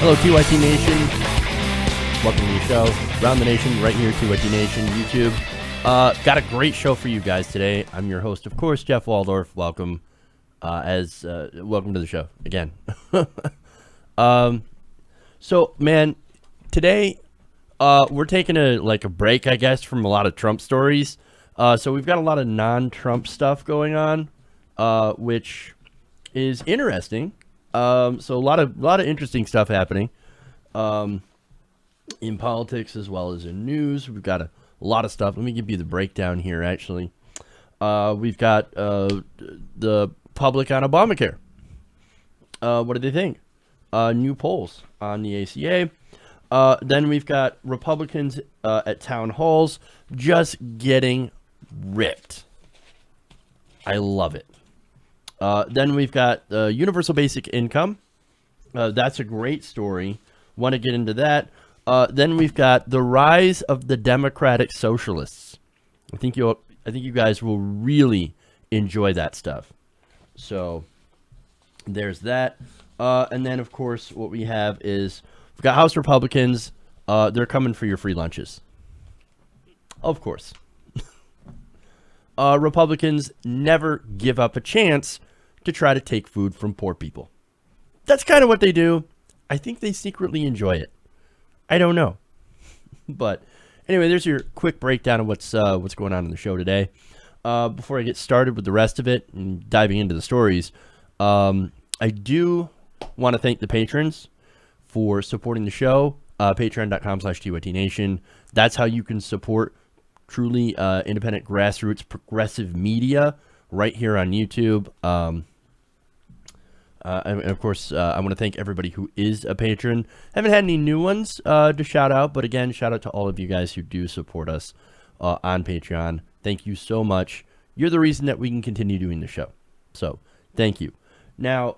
Hello, TYT Nation. Welcome to the show. Around the nation, right here, TYT Nation, YouTube. Got a great show for you guys today. I'm your host, of course, Jeff Waldorf. Welcome, welcome to the show again. So, man, today we're taking a break, I guess, from a lot of Trump stories. So we've got a lot of non-Trump stuff going on, which is interesting. So a lot of interesting stuff happening in politics as well as in news. We've got a lot of stuff. Let me give you the breakdown here, actually. We've got the public on Obamacare. What do they think? New polls on the ACA. Then we've got Republicans at town halls just getting ripped. I love it. Then we've got universal basic income. That's a great story. Want to get into that. Then we've got the rise of the Democratic Socialists. I think you guys will really enjoy that stuff. So there's that. And then, of course, what we have is we've got House Republicans. They're coming for your free lunches. Of course. Republicans never give up a chance to try to take food from poor people. That's kind of what they do. I think they secretly enjoy it. I don't know. But anyway, there's your quick breakdown of what's going on in the show today. Before I get started with the rest of it and diving into the stories, I do want to thank the patrons for supporting the show. Patreon.com/TYTNation. That's how you can support truly independent grassroots progressive media right here on YouTube. And of course, I want to thank everybody who is a patron. Haven't had any new ones to shout out, but again, shout out to all of you guys who do support us on Patreon. Thank you so much. You're the reason that we can continue doing the show. So thank you. Now,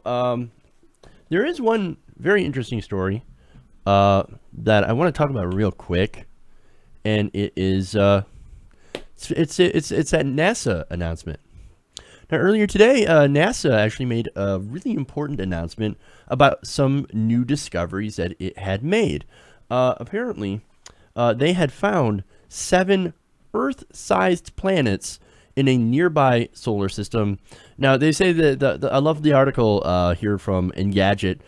there is one very interesting story that I want to talk about real quick, and it is it's that NASA announcement. Now, earlier today, NASA actually made a really important announcement about some new discoveries that it had made. Apparently, they had found 7 Earth-sized planets in a nearby solar system. Now, they say that I love the article here from Engadget.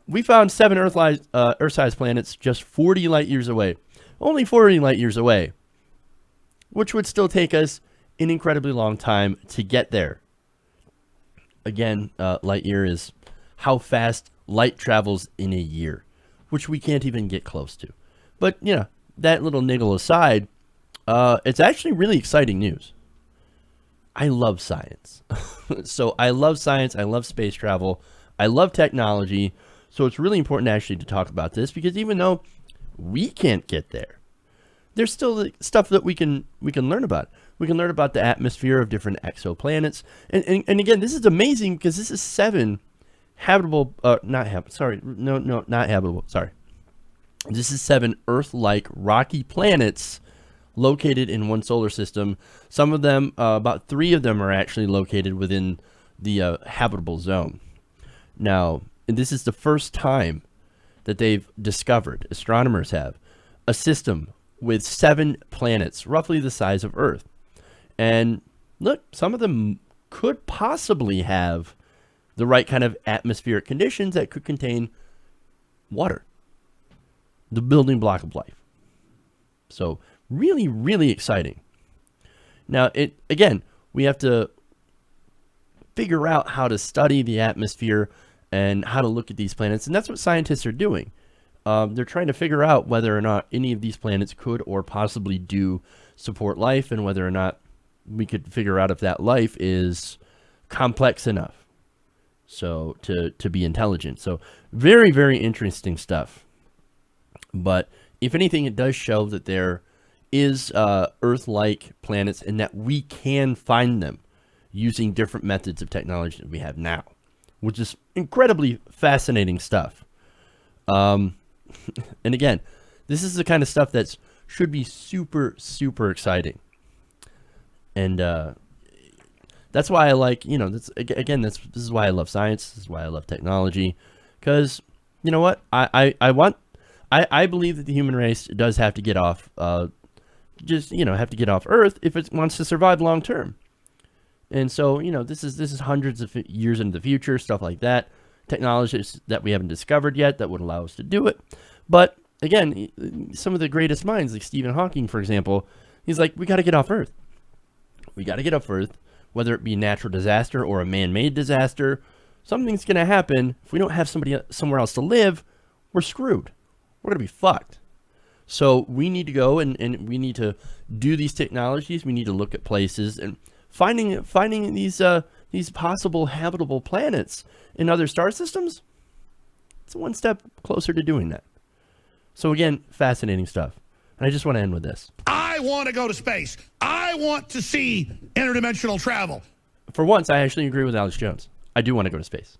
We found 7 Earth-sized planets just 40 light years away. Only 40 light years away, which would still take us an incredibly long time to get there. Again, light year is how fast light travels in a year, which we can't even get close to. But, you know, that little niggle aside, it's actually really exciting news. I love science. So I love science. I love space travel. I love technology. So it's really important actually to talk about this, because even though we can't get there, there's still stuff that we can learn about. We can learn about the atmosphere of different exoplanets. And again, this is amazing because this is 7 habitable, not habitable, sorry. This is 7 Earth-like rocky planets located in one solar system. Some of them, about 3 of them are actually located within the habitable zone. Now, this is the first time that they've discovered, astronomers have, a system with 7 planets, roughly the size of Earth. And look, some of them could possibly have the right kind of atmospheric conditions that could contain water, the building block of life. So really, really exciting. Now, again, we have to figure out how to study the atmosphere and how to look at these planets. And that's what scientists are doing. They're trying to figure out whether or not any of these planets could or possibly do support life, and whether or not we could figure out if that life is complex enough so to be intelligent. So very, very interesting stuff. But if anything, it does show that there is Earth-like planets and that we can find them using different methods of technology that we have now, which is incredibly fascinating stuff. And again, this is the kind of stuff that should be super, super exciting. And that's why I like, this is why I love science. This is why I love technology, because, you know what? I believe that the human race does have to get off, have to get off Earth if it wants to survive long term. And so, this is hundreds of years into the future, stuff like that. Technologies that we haven't discovered yet that would allow us to do it. But again, some of the greatest minds, like Stephen Hawking, for example, he's like, we got to get off Earth. We got to get off Earth, whether it be a natural disaster or a man-made disaster. Something's going to happen. If we don't have somebody somewhere else to live, we're screwed. We're going to be fucked. So we need to go and we need to do these technologies. We need to look at places and finding these possible habitable planets in other star systems. It's one step closer to doing that. So again, fascinating stuff. And I just want to end with this. I want to go to space. I want to see interdimensional travel. For once, I actually agree with Alex Jones. I do want to go to space.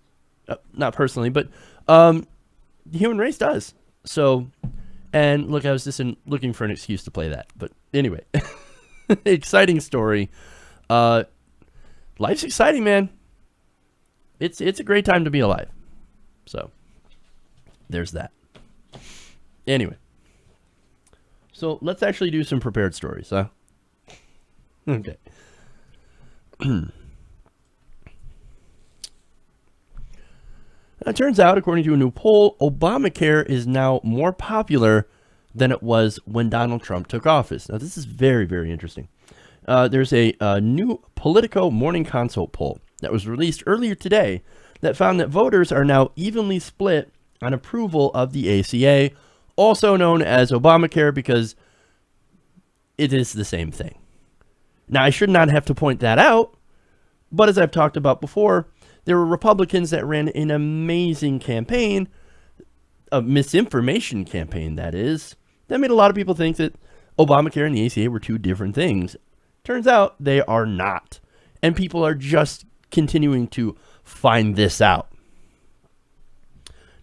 Not personally, but the human race does. So, and look, I was just looking for an excuse to play that. But anyway, exciting story. Life's exciting, man. It's a great time to be alive. So, there's that. Anyway. So, let's actually do some prepared stories, huh? Okay. It turns out, according to a new poll, Obamacare is now more popular than it was when Donald Trump took office. Now, this is very, very interesting. There's a new Politico Morning Consult poll that was released earlier today that found that voters are now evenly split on approval of the ACA, also known as Obamacare, because it is the same thing. Now, I should not have to point that out, but as I've talked about before, there were Republicans that ran an amazing campaign, a misinformation campaign, that is, that made a lot of people think that Obamacare and the ACA were two different things. Turns out they are not. And people are just continuing to find this out.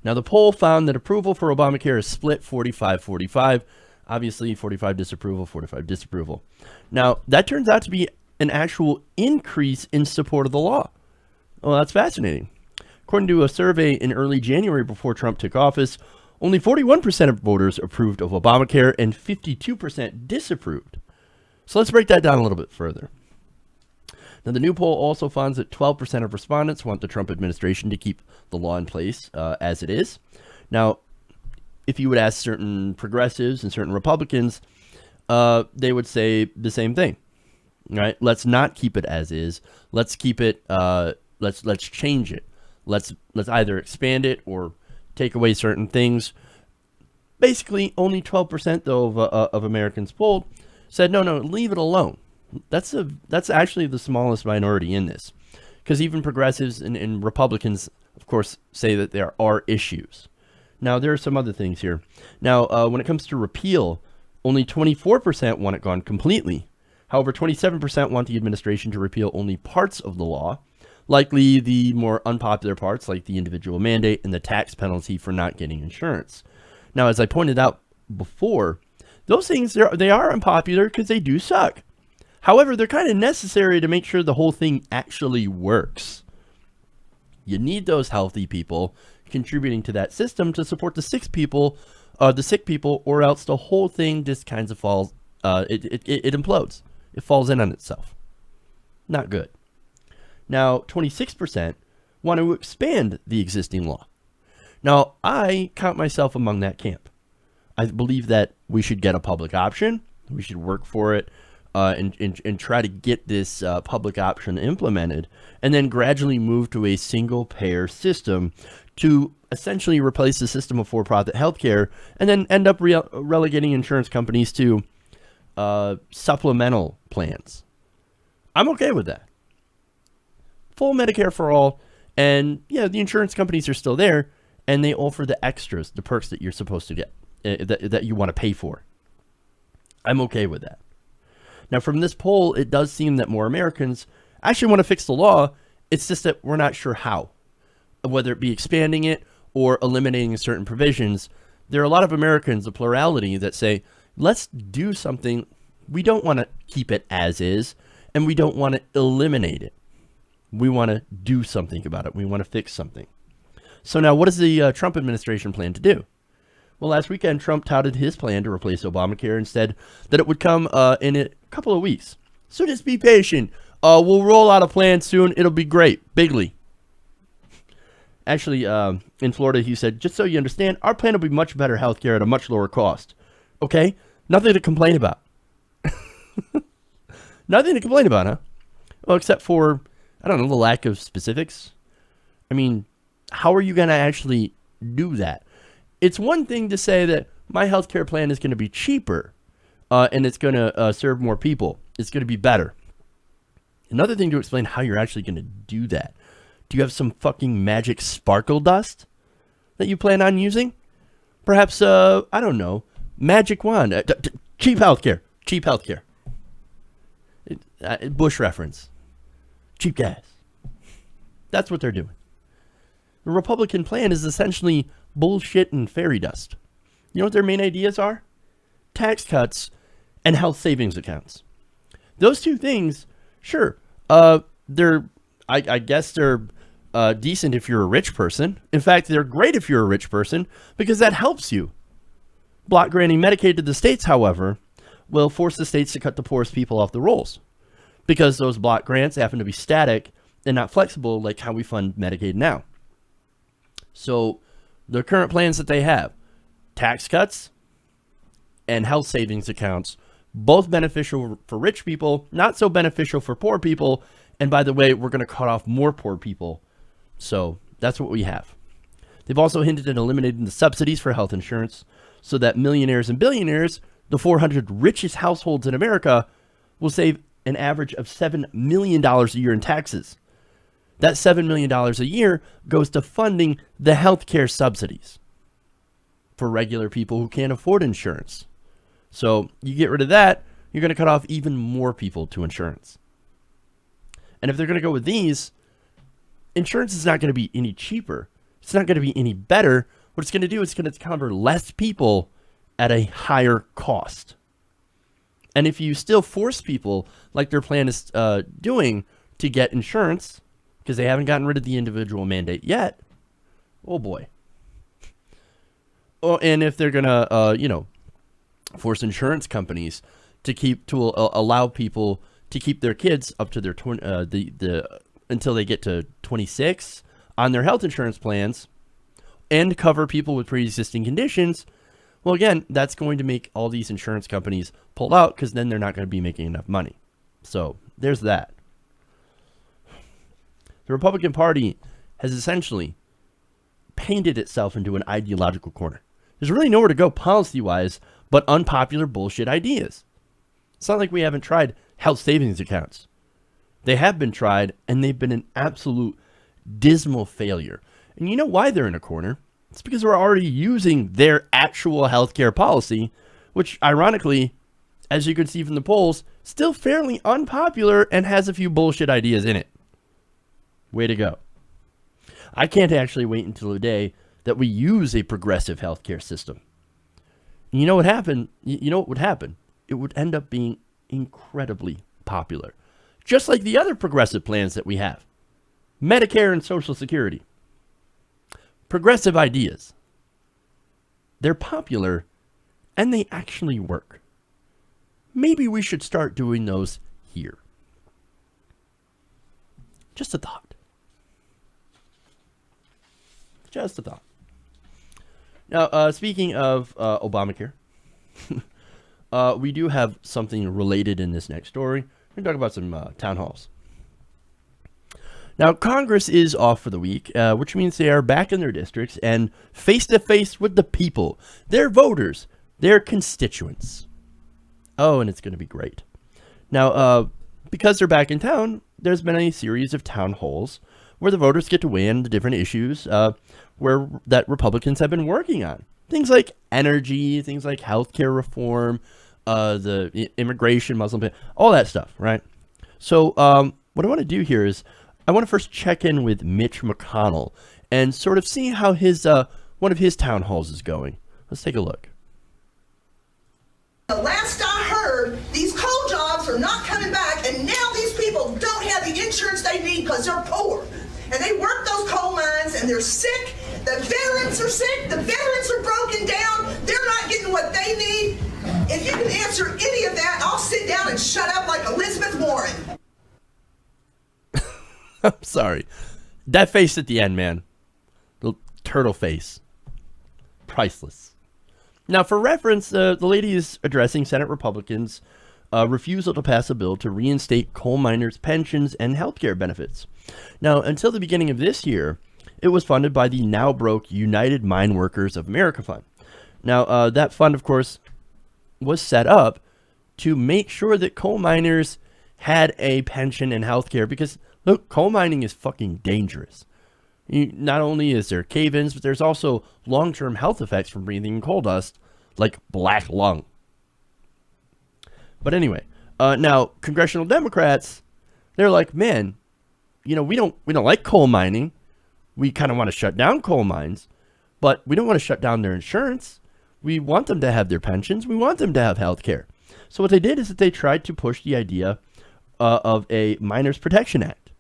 Now, the poll found that approval for Obamacare is split 45-45. Obviously, 45 disapproval, 45 disapproval. Now, that turns out to be an actual increase in support of the law. Well, that's fascinating. According to a survey in early January before Trump took office, only 41% of voters approved of Obamacare and 52% disapproved. So let's break that down a little bit further. Now, the new poll also finds that 12% of respondents want the Trump administration to keep the law in place as it is. Now, if you would ask certain progressives and certain Republicans, they would say the same thing. Right? Let's not keep it as is. Let's keep it. Let's change it. Let's either expand it or take away certain things. Basically, only 12% though of Americans polled said no, leave it alone. That's actually the smallest minority in this, because even progressives and Republicans, of course, say that there are issues. Now, there are some other things here. Now, when it comes to repeal, only 24% want it gone completely. However, 27% want the administration to repeal only parts of the law, likely the more unpopular parts like the individual mandate and the tax penalty for not getting insurance. Now, as I pointed out before, those things, they are unpopular because they do suck. However, they're kind of necessary to make sure the whole thing actually works. You need those healthy people contributing to that system to support the sick people, or else the whole thing just kind of falls. It implodes. It falls in on itself. Not good. Now, 26% want to expand the existing law. Now, I count myself among that camp. I believe that we should get a public option. We should work for it and try to get this public option implemented, and then gradually move to a single-payer system to essentially replace the system of for-profit healthcare, and then end up relegating insurance companies to supplemental plans. I'm okay with that. Full Medicare for all, and yeah, the insurance companies are still there, and they offer the extras, the perks that you're supposed to get, that you want to pay for. I'm okay with that. Now, from this poll, it does seem that more Americans actually want to fix the law. It's just that we're not sure how, whether it be expanding it or eliminating certain provisions. There are a lot of Americans, a plurality, that say, let's do something. We don't want to keep it as is, and we don't want to eliminate it. We want to do something about it. We want to fix something. So now what does the Trump administration plan to do? Well, last weekend, Trump touted his plan to replace Obamacare and said that it would come in a couple of weeks. So just be patient. We'll roll out a plan soon. It'll be great. Bigly. Actually, in Florida, he said, just so you understand, our plan will be much better healthcare at a much lower cost. Okay? Nothing to complain about. Nothing to complain about, huh? Well, except for, I don't know, the lack of specifics. I mean, how are you going to actually do that? It's one thing to say that my healthcare plan is going to be cheaper and it's going to serve more people. It's going to be better. Another thing to explain how you're actually going to do that. Do you have some fucking magic sparkle dust that you plan on using? Perhaps, I don't know, magic wand. Cheap healthcare. Cheap healthcare. Bush reference. Cheap gas. That's what they're doing. The Republican plan is essentially bullshit and fairy dust. You know what their main ideas are? Tax cuts and health savings accounts. Those two things, sure, they're, I guess they're decent if you're a rich person. In fact, they're great if you're a rich person because that helps you. Block granting Medicaid to the states, however, will force the states to cut the poorest people off the rolls because those block grants happen to be static and not flexible like how we fund Medicaid now. So the current plans that they have, tax cuts and health savings accounts, both beneficial for rich people, not so beneficial for poor people. And by the way, we're going to cut off more poor people. So that's what we have. They've also hinted at eliminating the subsidies for health insurance so that millionaires and billionaires, the 400 richest households in America, will save an average of $7 million a year in taxes. That $7 million a year goes to funding the healthcare subsidies for regular people who can't afford insurance. So you get rid of that, you're going to cut off even more people to insurance. And if they're going to go with these, insurance is not going to be any cheaper. It's not going to be any better. What it's going to do is it's going to cover less people at a higher cost. And if you still force people, like their plan is doing, to get insurance, because they haven't gotten rid of the individual mandate yet, oh boy. Oh, and if they're going to, force insurance companies to allow people to keep their kids up to their until they get to 26 on their health insurance plans and cover people with pre-existing conditions, well, again, that's going to make all these insurance companies pull out because then they're not going to be making enough money. So there's that. The Republican Party has essentially painted itself into an ideological corner. There's really nowhere to go policy-wise but unpopular bullshit ideas. It's not like we haven't tried health savings accounts. They have been tried, and they've been an absolute dismal failure. And you know why they're in a corner? It's because we're already using their actual healthcare policy, which, ironically, as you can see from the polls, still fairly unpopular and has a few bullshit ideas in it. Way to go. I can't actually wait until the day that we use a progressive healthcare system. And you know what happened? You know what would happen? It would end up being incredibly popular. Just like the other progressive plans that we have. Medicare and Social Security. Progressive ideas. They're popular and they actually work. Maybe we should start doing those here. Just a thought. Just a thought. Now, speaking of Obamacare, we do have something related in this next story. We're going to talk about some town halls. Now, Congress is off for the week, which means they are back in their districts and face-to-face with the people, their voters, their constituents. Oh, and it's going to be great. Now, because they're back in town, there's been a series of town halls where the voters get to weigh in the different issues that Republicans have been working on. Things like energy, things like healthcare reform, the immigration, Muslim ban, all that stuff, right? So what I want to do here is I want to first check in with Mitch McConnell and sort of see how his one of his town halls is going. Let's take a look. The last I heard, these coal jobs are not coming back, and now these people don't have the insurance they need because they're poor. And they work those coal mines, and they're sick, The veterans are sick. The veterans are broken down. They're not getting what they need. If you can answer any of that, I'll sit down and shut up like Elizabeth Warren. I'm sorry. That face at the end, man. The turtle face. Priceless. Now, for reference, the lady is addressing Senate Republicans' refusal to pass a bill to reinstate coal miners' pensions and health care benefits. Now, until the beginning of this year, it was funded by the now broke United Mine Workers of America Fund. Now, that fund, of course, was set up to make sure that coal miners had a pension and health care because, look, coal mining is fucking dangerous. Not only is there cave-ins, but there's also long-term health effects from breathing coal dust, like black lung. But anyway, now congressional Democrats, they're like, man, you know, we don't like coal mining. We kind of want to shut down coal mines, but we don't want to shut down their insurance. We want them to have their pensions. We want them to have health care. So what they did is that they tried to push the idea of a Miners Protection Act.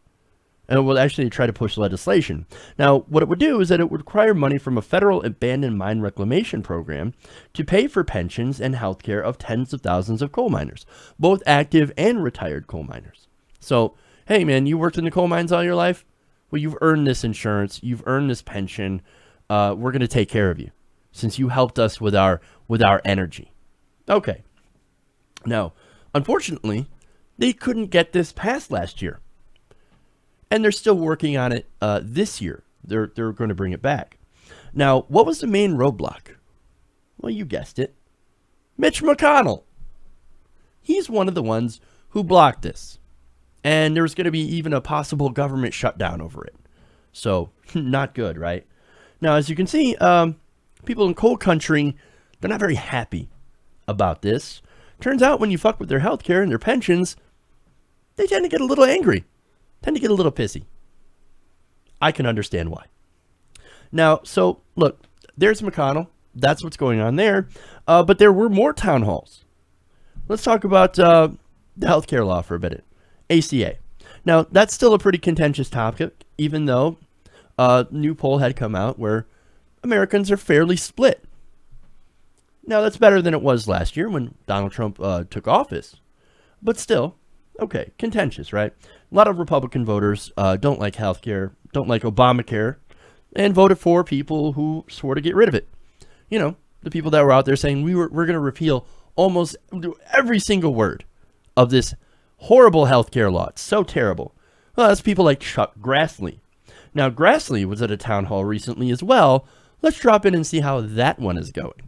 And it will actually try to push legislation. Now, what it would do is that it would require money from a federal abandoned mine reclamation program to pay for pensions and health care of tens of thousands of coal miners, both active and retired coal miners. So, hey, man, you worked in the coal mines all your life? Well, you've earned this insurance. You've earned this pension. We're going to take care of you since you helped us with our energy. Okay. Now, unfortunately, they couldn't get this passed last year. And they're still working on it this year. They're going to bring it back. Now, what was the main roadblock? Well, you guessed it. Mitch McConnell. He's one of the ones who blocked this. And there was going to be even a possible government shutdown over it. So, not good, right? Now, as you can see, people in coal country, they're not very happy about this. Turns out when you fuck with their health care and their pensions, they tend to get a little angry. Tend to get a little pissy. I can understand why. Now, so look, there's McConnell. That's what's going on there. But there were more town halls. Let's talk about the healthcare law for a bit. ACA. Now, that's still a pretty contentious topic, even though a new poll had come out where Americans are fairly split. Now, that's better than it was last year when Donald Trump took office. But still, okay, contentious, right? A lot of Republican voters don't like healthcare, don't like Obamacare, and voted for people who swore to get rid of it. You know, the people that were out there saying we're going to repeal almost every single word of this horrible healthcare law. It's so terrible. Well, that's people like Chuck Grassley. Now, Grassley was at a town hall recently as well. Let's drop in and see how that one is going.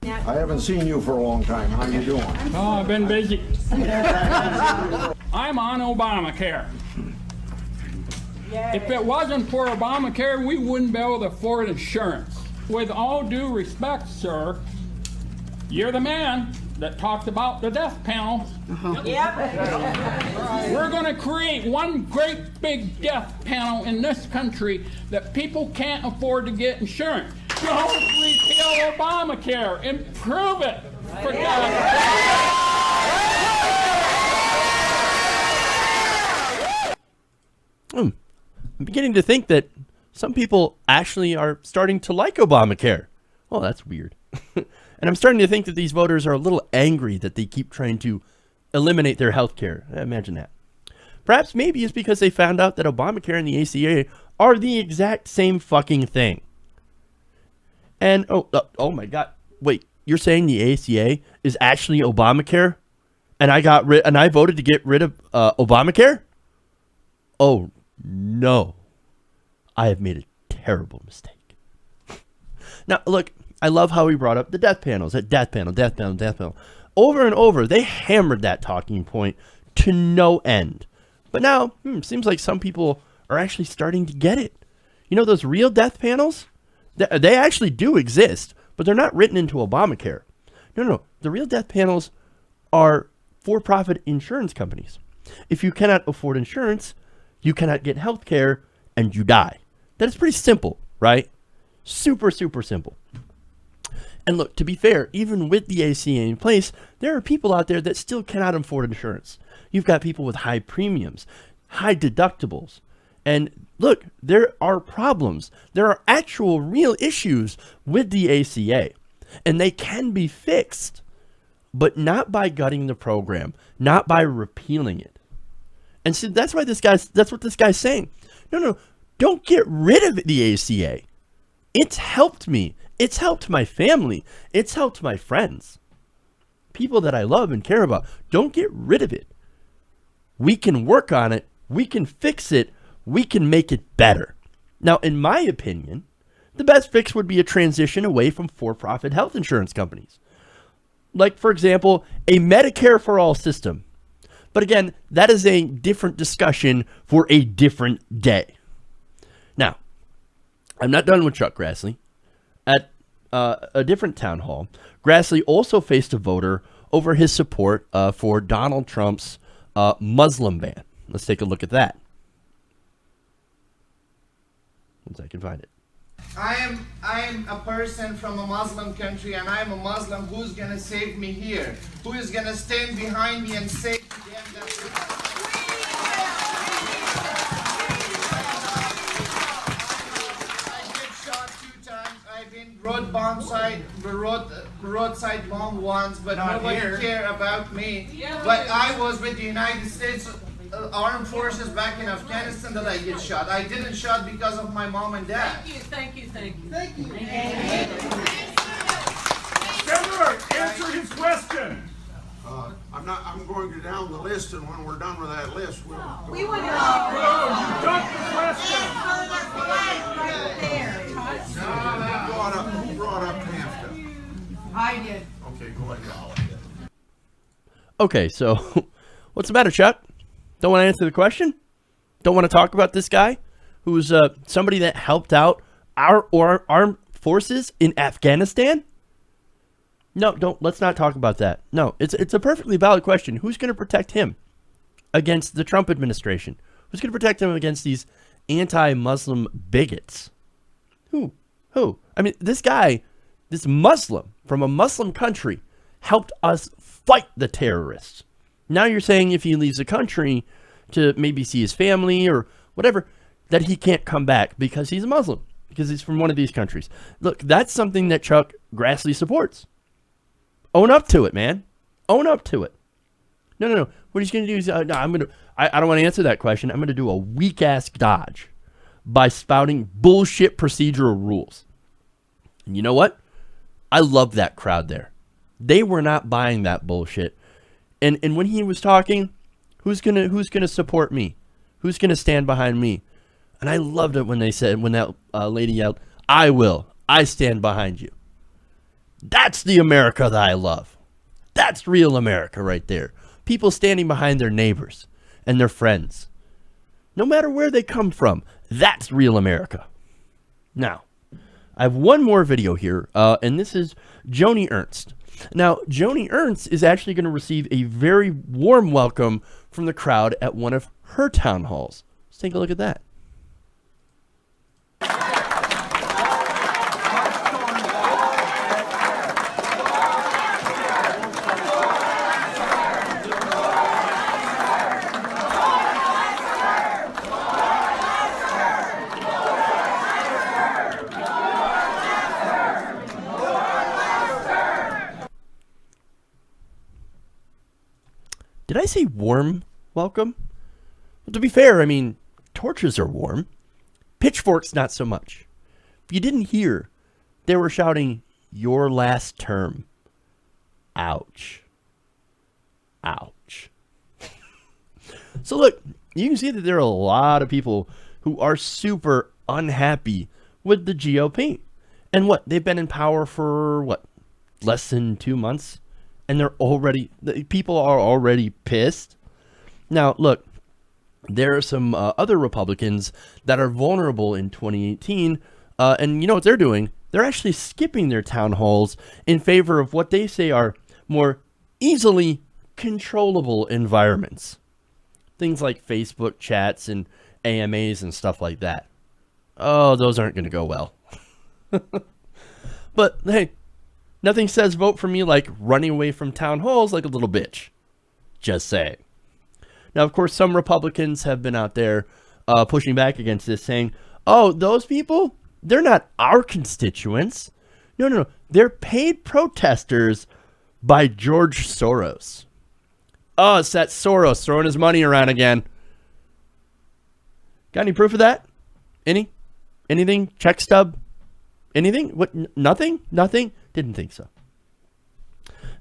I haven't seen you for a long time. How you doing? Oh, I've been busy. I'm on Obamacare. If it wasn't for Obamacare, we wouldn't be able to afford insurance. With all due respect, sir, you're the man that talked about the death panel. We're going to create one great big death panel in this country that people can't afford to get insurance. Don't repeal Obamacare. Improve it. For God's sake. I'm beginning to think that some people actually are starting to like Obamacare. Oh, that's weird. And I'm starting to think that these voters are a little angry that they keep trying to eliminate their health care. Imagine that. Perhaps maybe it's because they found out that Obamacare and the ACA are the exact same fucking thing. And, oh my God. Wait, you're saying the ACA is actually Obamacare? And I voted to get rid of Obamacare? Oh, no. I have made a terrible mistake. Now, look, I love how he brought up the death panels. Death panel. Over and over, they hammered that talking point to no end. But now, seems like some people are actually starting to get it. You know those real death panels? They actually do exist, but they're not written into Obamacare. No. The real death panels are for-profit insurance companies. If you cannot afford insurance, you cannot get health care, and you die. That is pretty simple, right? Super, super simple. And look, to be fair, even with the ACA in place, there are people out there that still cannot afford insurance. You've got people with high premiums, high deductibles, And look, there are problems. There are actual real issues with the ACA, and they can be fixed, but not by gutting the program, not by repealing it. And so that's what this guy's saying. No, don't get rid of the ACA. It's helped me. It's helped my family. It's helped my friends. People that I love and care about. Don't get rid of it. We can work on it. We can fix it. We can make it better. Now, in my opinion, the best fix would be a transition away from for-profit health insurance companies. Like, for example, a Medicare for all system. But again, that is a different discussion for a different day. Now, I'm not done with Chuck Grassley. At a different town hall, Grassley also faced a voter over his support for Donald Trump's Muslim ban. Let's take a look at that. Once I can find it. I am a person from a Muslim country, and I'm a Muslim. Who's gonna save me here? Who is gonna stand behind me and save them? I get shot 2 times. I've been roadside bomb once, but nobody cared about me. But I was with the United States Armed Forces back in Afghanistan that I get shot. I didn't shot because of my mom and dad. Thank you. Senator, answer his question. I'm going to down the list, and when we're done with that list, we'll. We want to Duck the question. right there. Who brought up NAFTA? I did. Okay, go ahead. Okay, so what's the matter, Chuck? Don't want to answer the question? Don't want to talk about this guy who's somebody that helped out our armed forces in Afghanistan? No, don't. Let's not talk about that. No, it's a perfectly valid question. Who's going to protect him against the Trump administration? Who's going to protect him against these anti-Muslim bigots? Who? I mean, this guy, this Muslim from a Muslim country, helped us fight the terrorists. Now you're saying if he leaves the country to maybe see his family or whatever, that he can't come back because he's a Muslim, because he's from one of these countries. Look, that's something that Chuck Grassley supports. Own up to it, man. Own up to it. No. What he's going to do is, I don't want to answer that question. I'm going to do a weak-ass dodge by spouting bullshit procedural rules. And you know what? I love that crowd there. They were not buying that bullshit. And when he was talking, who's gonna support me? Who's gonna stand behind me? And I loved it when that lady yelled, "I will. I stand behind you." That's the America that I love. That's real America right there. People standing behind their neighbors and their friends. No matter where they come from, that's real America. Now, I have one more video here, and this is Joni Ernst. Now, Joni Ernst is actually going to receive a very warm welcome from the crowd at one of her town halls. Let's take a look at that. Did I say warm welcome? Well, to be fair, I mean, torches are warm. Pitchforks, not so much. If you didn't hear, they were shouting, "Your last term." Ouch. Ouch. So look, you can see that there are a lot of people who are super unhappy with the GOP. And what? They've been in power for, what, less than 2 months? And people are already pissed. Now, look, there are some other Republicans that are vulnerable in 2018. And you know what they're doing? They're actually skipping their town halls in favor of what they say are more easily controllable environments. Things like Facebook chats and AMAs and stuff like that. Oh, those aren't going to go well. But, hey, nothing says vote for me like running away from town halls like a little bitch. Just saying. Now, of course, some Republicans have been out there pushing back against this, saying, oh, those people, they're not our constituents. No. They're paid protesters by George Soros. Oh, it's that Soros throwing his money around again. Got any proof of that? Anything? Check stub? Anything? What? Nothing? Didn't think so.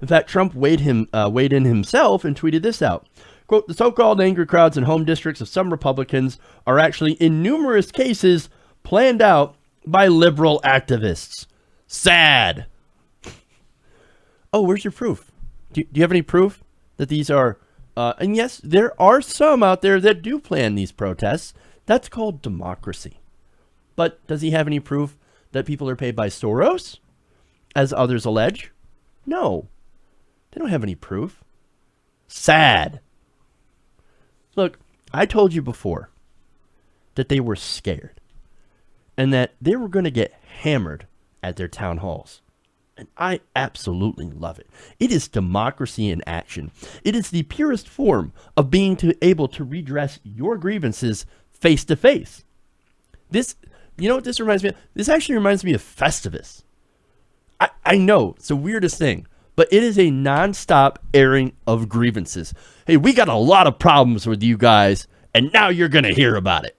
In fact, Trump weighed in himself and tweeted this out. Quote, the so-called angry crowds in home districts of some Republicans are actually, in numerous cases, planned out by liberal activists. Sad. Oh, where's your proof? Do you have any proof that these are... and yes, there are some out there that do plan these protests. That's called democracy. But does he have any proof that people are paid by Soros, as others allege? No. They don't have any proof. Sad. Look, I told you before that they were scared and that they were going to get hammered at their town halls. And I absolutely love it. It is democracy in action. It is the purest form of being able to redress your grievances face to face. This, you know what this reminds me of? This actually reminds me of Festivus. I know, it's the weirdest thing, but it is a nonstop airing of grievances. Hey, we got a lot of problems with you guys, and now you're going to hear about it.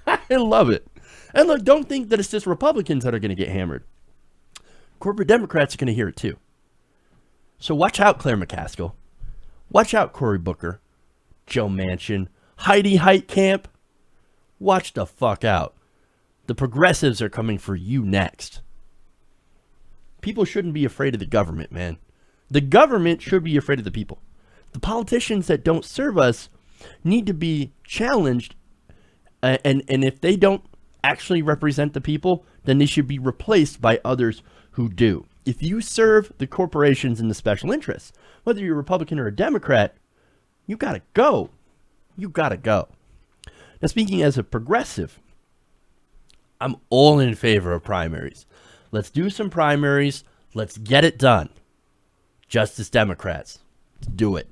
I love it. And look, don't think that it's just Republicans that are going to get hammered. Corporate Democrats are going to hear it too. So watch out, Claire McCaskill. Watch out, Cory Booker, Joe Manchin, Heidi Heitkamp. Watch the fuck out. The progressives are coming for you next. People shouldn't be afraid of the government, man. The government should be afraid of the people. The politicians that don't serve us need to be challenged. And if they don't actually represent the people, then they should be replaced by others who do. If you serve the corporations and the special interests, whether you're a Republican or a Democrat, you gotta go. You gotta go. Now, speaking as a progressive, I'm all in favor of primaries. Let's do some primaries. Let's get it done. Justice Democrats, let's do it.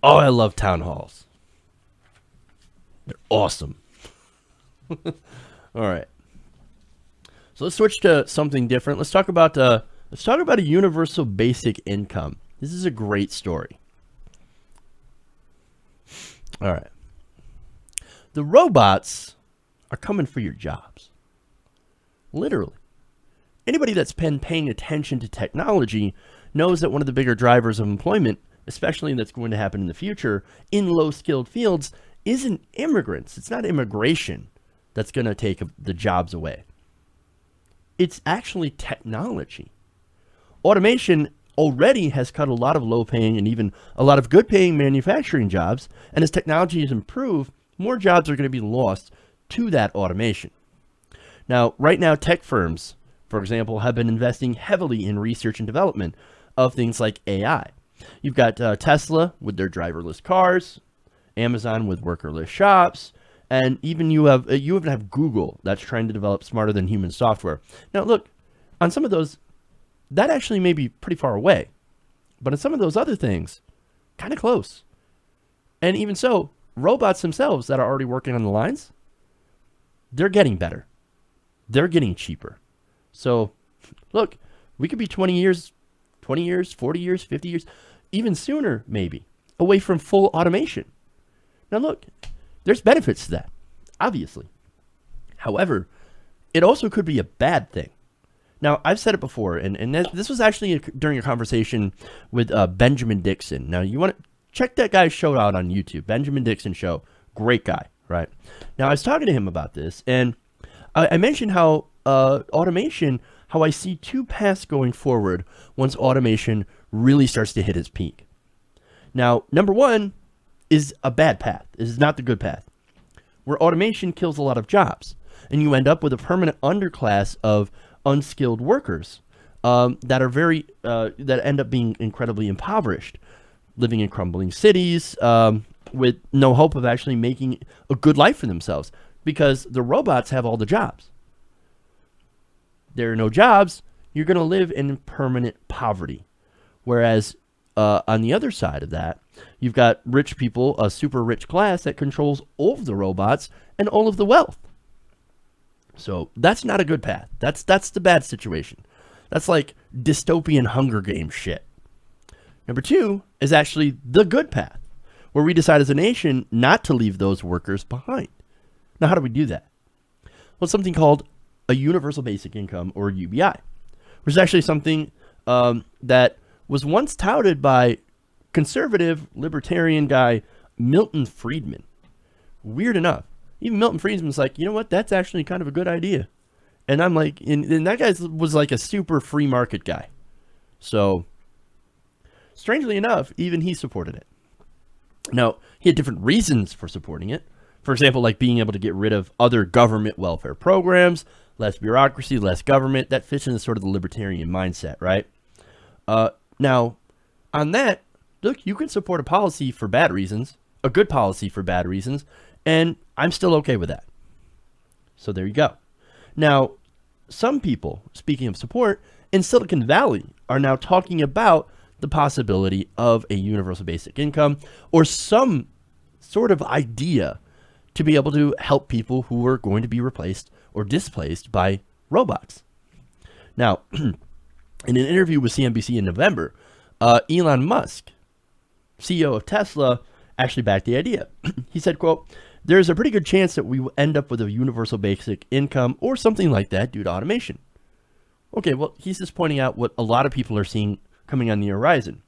Oh, I love town halls. They're awesome. All right. So let's switch to something different. Let's talk about a universal basic income. This is a great story. All right. The robots are coming for your jobs. Literally. Anybody that's been paying attention to technology knows that one of the bigger drivers of employment, especially that's going to happen in the future in low-skilled fields, isn't immigrants. It's not immigration that's going to take the jobs away. It's actually technology. Automation already has cut a lot of low-paying and even a lot of good-paying manufacturing jobs, and as technology has improved, more jobs are going to be lost to that automation. Now, right now, tech firms, for example, have been investing heavily in research and development of things like AI. You've got Tesla with their driverless cars, Amazon with workerless shops, and even you even have Google that's trying to develop smarter than human software. Now, look, on some of those, that actually may be pretty far away, but on some of those other things, kind of close. And even so, robots themselves that are already working on the lines, they're getting better. They're getting cheaper. So, look, we could be 20 years, 40 years, 50 years, even sooner, maybe, away from full automation. Now, look, there's benefits to that, obviously. However, it also could be a bad thing. Now, I've said it before, and this was actually during a conversation with Benjamin Dixon. Now, you want to check that guy's show out on YouTube, Benjamin Dixon Show. Great guy, right? Now, I was talking to him about this, and I mentioned how automation, how I see two paths going forward once automation really starts to hit its peak. Now, number one is a bad path. This is not the good path, where automation kills a lot of jobs, and you end up with a permanent underclass of unskilled workers that are that end up being incredibly impoverished, living in crumbling cities with no hope of actually making a good life for themselves because the robots have all the jobs. There are no jobs. You're going to live in permanent poverty. Whereas on the other side of that, you've got rich people, a super rich class that controls all of the robots and all of the wealth. So that's not a good path. That's the bad situation. That's like dystopian Hunger Games shit. Number 2 is actually the good path, where we decide as a nation not to leave those workers behind. Now, how do we do that? Well, it's something called a universal basic income, or UBI, which is actually something that was once touted by conservative libertarian guy Milton Friedman. Weird enough. Even Milton Friedman's like, you know what? That's actually kind of a good idea. And I'm like, and that guy was like a super free market guy. So, strangely enough, even he supported it. Now, he had different reasons for supporting it. For example, like being able to get rid of other government welfare programs, less bureaucracy, less government. That fits into sort of the libertarian mindset, right? Now, on that, look, you can support a policy for bad reasons, a good policy for bad reasons, and I'm still okay with that. So there you go. Now, some people, speaking of support, in Silicon Valley are now talking about the possibility of a universal basic income or some sort of idea to be able to help people who are going to be replaced or displaced by robots. Now, in an interview with CNBC in November, Elon Musk, CEO of Tesla, actually backed the idea. He said, quote, "There's a pretty good chance that we will end up with a universal basic income or something like that due to automation." Okay, well, he's just pointing out what a lot of people are seeing coming on the horizon.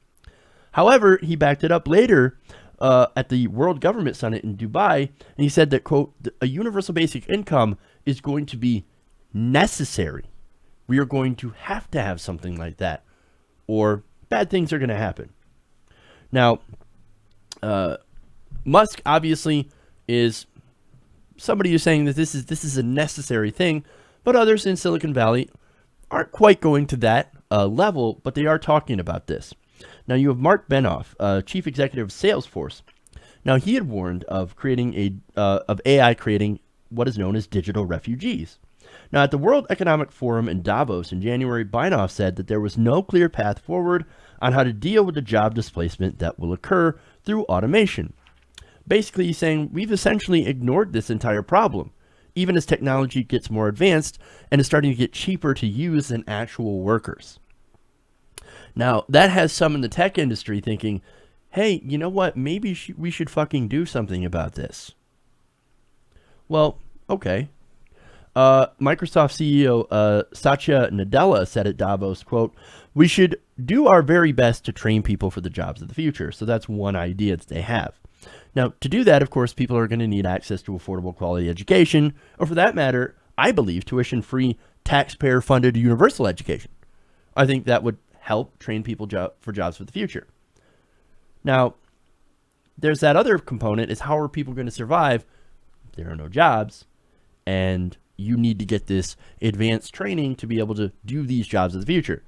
However, he backed it up later at the World Government Summit in Dubai, and he said that, quote, "A universal basic income is going to be necessary. We are going to have something like that, or bad things are going to happen." Now, Musk obviously is somebody who's saying that this is a necessary thing, but others in Silicon Valley aren't quite going to that level, but they are talking about this. Now, you have Mark Benioff, chief executive of Salesforce. Now, he had warned of creating of AI creating what is known as digital refugees. Now, at the World Economic Forum in Davos in January, Benioff said that there was no clear path forward on how to deal with the job displacement that will occur through automation. Basically, he's saying we've essentially ignored this entire problem, even as technology gets more advanced and is starting to get cheaper to use than actual workers. Now, that has some in the tech industry thinking, hey, you know what? Maybe we should fucking do something about this. Well, okay. Microsoft CEO Satya Nadella said at Davos, quote, "We should do our very best to train people for the jobs of the future." So that's one idea that they have. Now, to do that, of course, people are going to need access to affordable quality education, or for that matter, I believe tuition-free, taxpayer-funded universal education. I think that would help train people for jobs for the future. Now, there's that other component is how are people going to survive if there are no jobs, and you need to get this advanced training to be able to do these jobs of the future.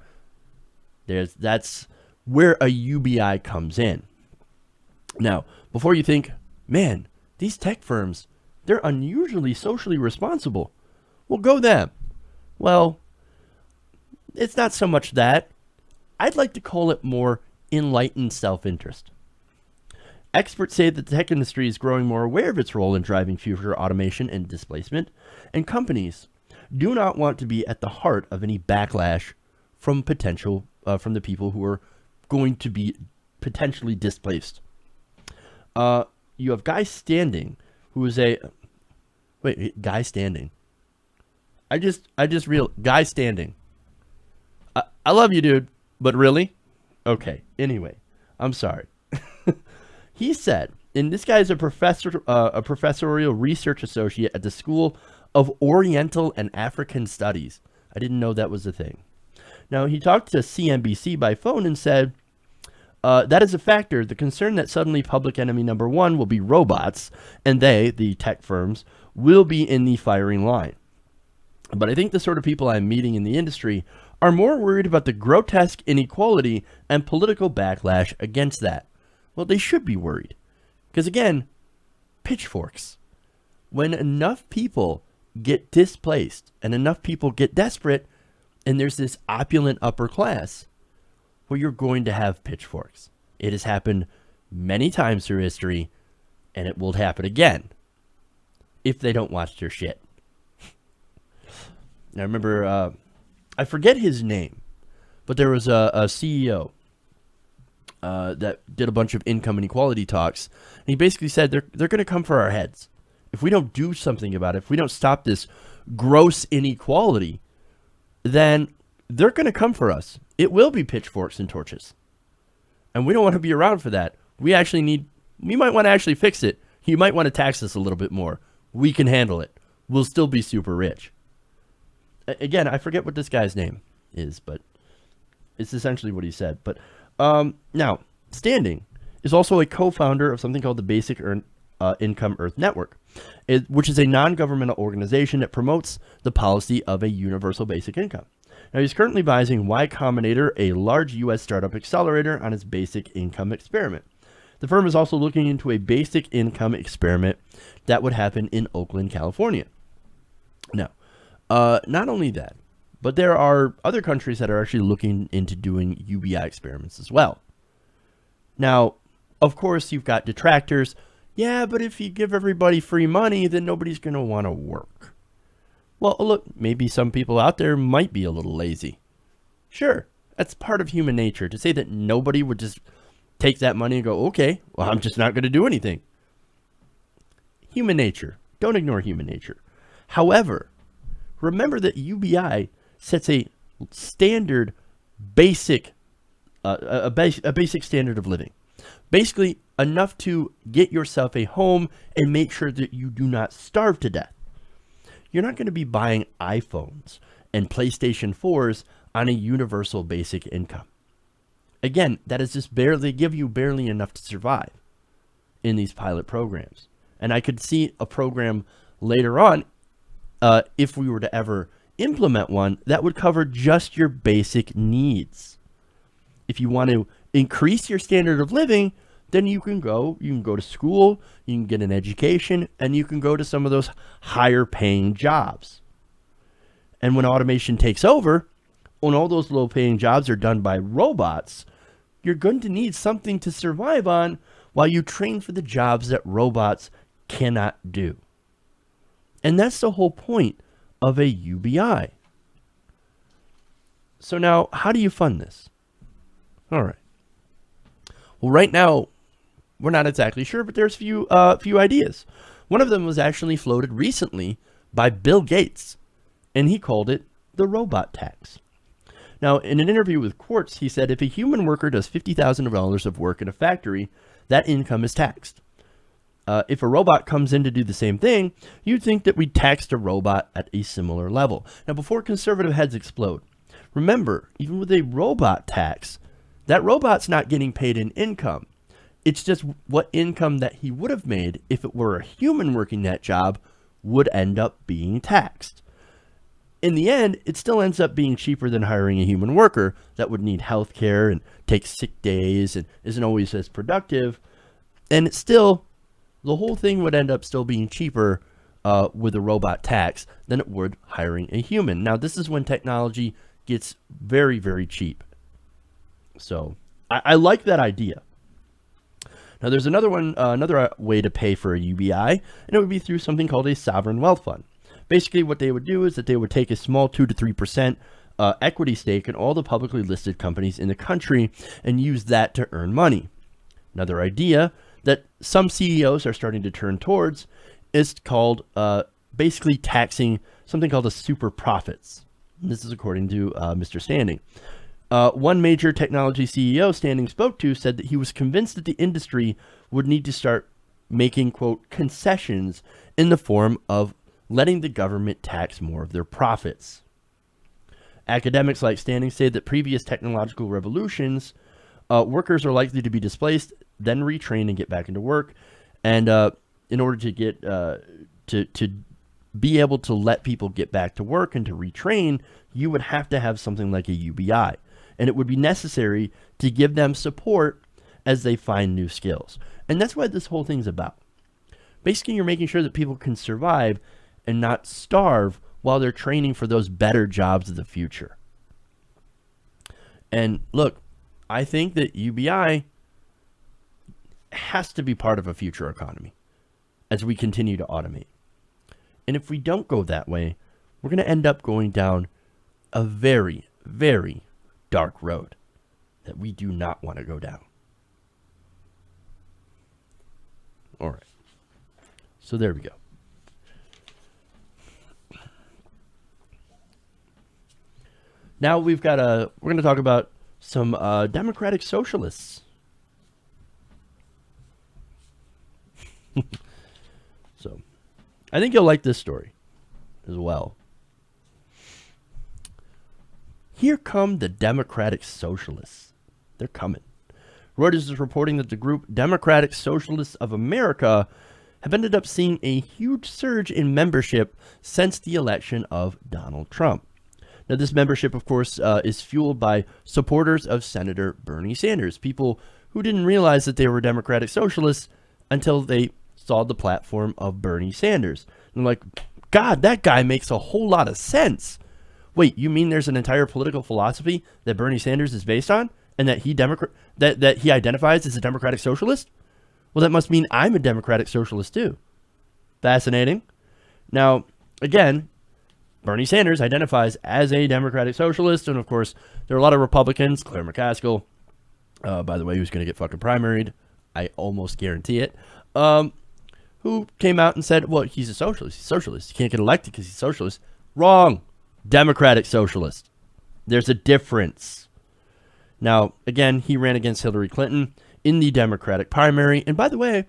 That's where a UBI comes in. Now, before you think, man, these tech firms, they're unusually socially responsible. Well, go them. Well, it's not so much that. I'd like to call it more enlightened self-interest. Experts say that the tech industry is growing more aware of its role in driving future automation and displacement, and companies do not want to be at the heart of any backlash from from the people who are going to be potentially displaced. You have Guy Standing, who is Guy Standing. I just Guy Standing. I love you, dude, but really? Okay. Anyway, I'm sorry. He said, and this guy is a professorial research associate at the School of Oriental and African Studies. I didn't know that was a thing. Now, he talked to CNBC by phone and said, that is a factor. The concern that suddenly public enemy number one will be robots, and they, the tech firms, will be in the firing line. But I think the sort of people I'm meeting in the industry are more worried about the grotesque inequality and political backlash against that. Well, they should be worried. Because again, pitchforks. When enough people get displaced and enough people get desperate, and there's this opulent upper class, well, you're going to have pitchforks. It has happened many times through history, and it will happen again if they don't watch their shit. I remember, I forget his name, but there was a CEO that did a bunch of income inequality talks. And he basically said they're going to come for our heads. If we don't do something about it, if we don't stop this gross inequality, then they're going to come for us. It will be pitchforks and torches. And we don't want to be around for that. We might want to actually fix it. You might want to tax us a little bit more. We can handle it. We'll still be super rich. Again, I forget what this guy's name is, but it's essentially what he said. But now, Standing is also a co-founder of something called the Basic Income Earth Network, which is a non-governmental organization that promotes the policy of a universal basic income. Now, he's currently advising Y Combinator, a large U.S. startup accelerator, on its basic income experiment. The firm is also looking into a basic income experiment that would happen in Oakland, California. Now, not only that, but there are other countries that are actually looking into doing UBI experiments as well. Now, of course, you've got detractors. Yeah, but if you give everybody free money, then nobody's going to want to work. Well, look, maybe some people out there might be a little lazy. Sure, that's part of human nature. To say that nobody would just take that money and go, okay, well, I'm just not going to do anything. Human nature. Don't ignore human nature. However, remember that UBI sets a standard basic, a basic standard of living. Basically, enough to get yourself a home and make sure that you do not starve to death. You're not going to be buying iPhones and PlayStation 4s on a universal basic income. Again, that is just they give you barely enough to survive in these pilot programs. And I could see a program later on, if we were to ever implement one, that would cover just your basic needs. If you want to increase your standard of living, then you can go to school, you can get an education, and you can go to some of those higher paying jobs. And when automation takes over, when all those low paying jobs are done by robots, you're going to need something to survive on while you train for the jobs that robots cannot do. And that's the whole point of a UBI. So now, how do you fund this? All right. Well, right now, we're not exactly sure, but there's few ideas. One of them was actually floated recently by Bill Gates, and he called it the robot tax. Now, in an interview with Quartz, he said if a human worker does $50,000 of work in a factory, that income is taxed. If a robot comes in to do the same thing, you'd think that we'd tax the robot at a similar level. Now, before conservative heads explode, remember, even with a robot tax, that robot's not getting paid in income. It's just what income that he would have made if it were a human working that job would end up being taxed. In the end, it still ends up being cheaper than hiring a human worker that would need health care and take sick days and isn't always as productive. And it's still, the whole thing would end up still being cheaper with a robot tax than it would hiring a human. Now, this is when technology gets very, very cheap. So I like that idea. Now, there's another way to pay for a UBI, and it would be through something called a sovereign wealth fund. Basically, what they would do is that they would take a small 2 to 3% equity stake in all the publicly listed companies in the country and use that to earn money. Another idea that some CEOs are starting to turn towards is called basically taxing something called a super profits. And this is according to Mr. Standing. One major technology CEO Standing spoke to said that he was convinced that the industry would need to start making, quote, concessions in the form of letting the government tax more of their profits. Academics like Standing say that previous technological revolutions, workers are likely to be displaced, then retrained and get back into work. And in order to get to be able to let people get back to work and to retrain, you would have to have something like a UBI. And it would be necessary to give them support as they find new skills. And that's what this whole thing's about. Basically, you're making sure that people can survive and not starve while they're training for those better jobs of the future. And look, I think that UBI has to be part of a future economy as we continue to automate. And if we don't go that way, we're going to end up going down a very, very dark road that we do not want to go down. All right. So there we go. Now we're going to talk about some democratic socialists. So, I think you'll like this story as well. Here come the democratic socialists. They're coming. Reuters is reporting that the group Democratic Socialists of America have ended up seeing a huge surge in membership since the election of Donald Trump. Now, this membership, of course, is fueled by supporters of Senator Bernie Sanders, people who didn't realize that they were Democratic Socialists until they saw the platform of Bernie Sanders. And like, God, that guy makes a whole lot of sense. Wait, you mean there's an entire political philosophy that Bernie Sanders is based on, and that he identifies as a Democratic Socialist? Well, that must mean I'm a Democratic Socialist too. Fascinating. Now, again, Bernie Sanders identifies as a Democratic Socialist, and of course, there are a lot of Republicans, Claire McCaskill, by the way, who's going to get fucking primaried, I almost guarantee it, who came out and said, well, he's a socialist. He's a socialist. He can't get elected because he's a socialist. Wrong. Democratic Socialist. There's a difference. Now, again, he ran against Hillary Clinton in the Democratic primary. And by the way,